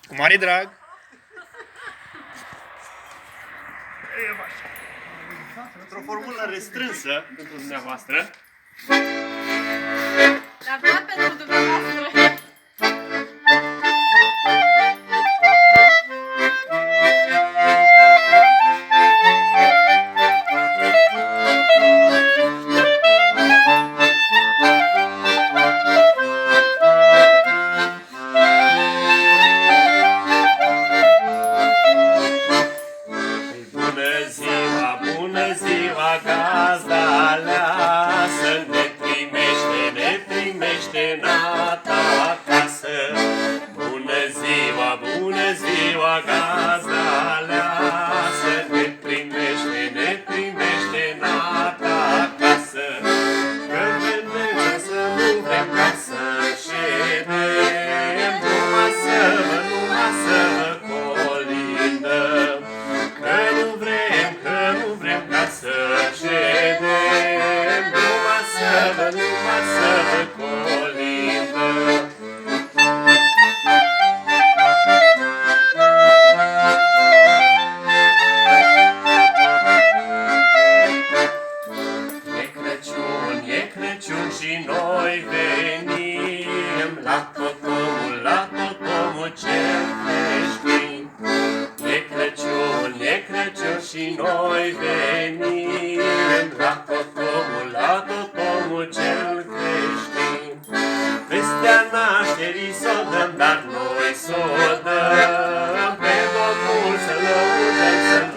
Cu mare drag. Într-o formulă restrânsă pentru dumneavoastră. Dar doar pentru dumneavoastră. Bună ziua, gazda aleasă, ne primește nata acasă. Bună ziua, gazda aleasă, ne primește nata acasă. Că vrem să nu vrem ca să ședem, numai să vă colindăm. Că nu vrem ca să ședem, numai să vă colindăm. E Crăciun și noi venim la tot omul cel creștin. E Crăciun și noi venim la tot omul cel creștin. Vestea nașterii s-o dăm, dar noi s-o dăm pe Domnul să lăudăm.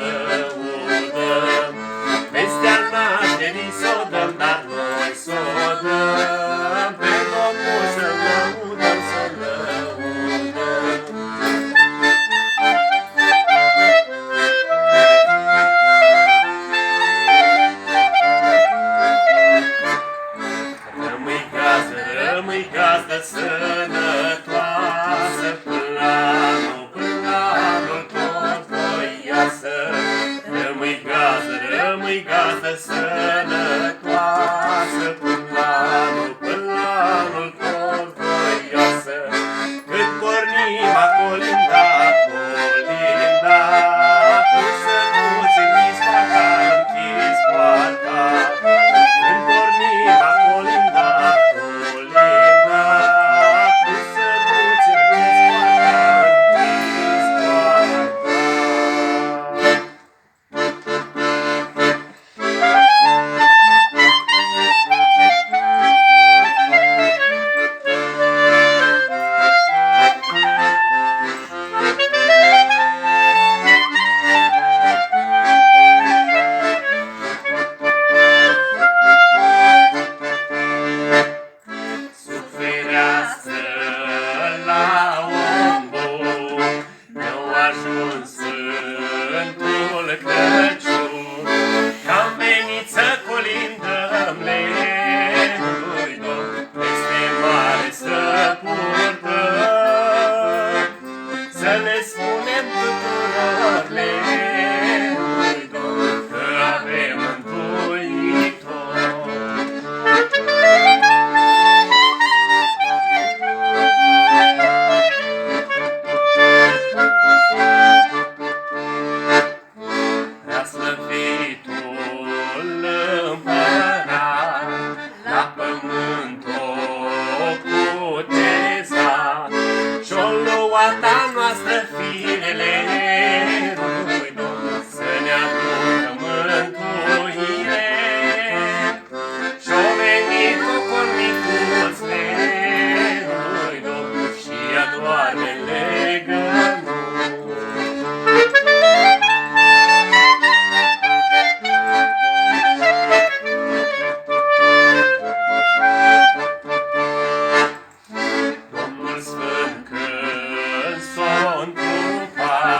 Vestea nașterii s-o dăm, dar noi s-o dăm pe Domnul să lăudăm. Rămâi gazdă sănătoasă, până anul tot voioasă. Rămâi gazdă sănătoasă, până anul tot voioasă. Cât pornim a colinda, tu să nu-ți închizi poarta. Când pornim a colinda, tu să nu-ți închizi poarta. Suferească la un bun, ne-au ajuns Sfântul Crăciun, că-am venit să colindăm lemnului Domn, peste mare să purtăm, să le spunem tuturor lemnului Domn, că avem Mântuitor. Prea slăvitul împărat, la pământ o cuteza, și-o luat a noastră firele lui Domn, să ne aducă mântuire. Și-o venit cu cornicuț lui Domn, și adoarme legământ. Domnul Sfânt când s-o întrupat,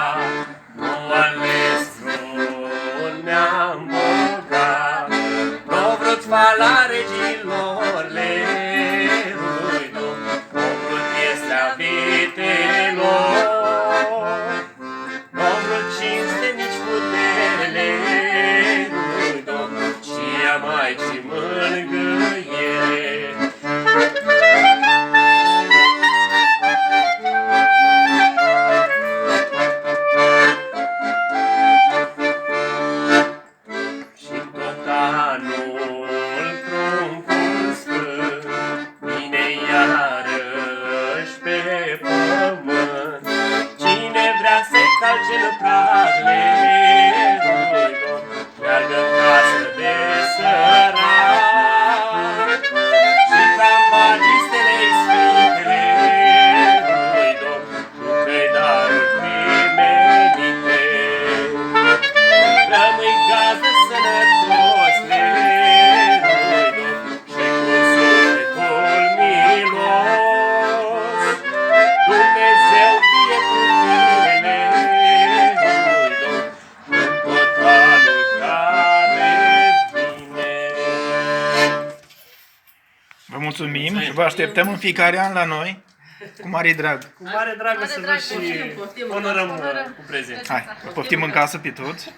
pământ. Cine vrea să-i calce în prag lerului Domn, meargă în casă de sărac. Și ca magii stelei sfintele lui Domn, ducă-i daruri primenite. Rămâi gazdă sănătos lerului Domn și cu sufletul milos. Dumnezeu fie cu tine lerului Domn în tot anul care vine. Vă mulțumim și vă așteptăm în fiecare an la noi cu mare drag. Cu mare drag o să vă și Poftim, onorăm onorăm. cu prezență. Hai, poftim în casă pe toți.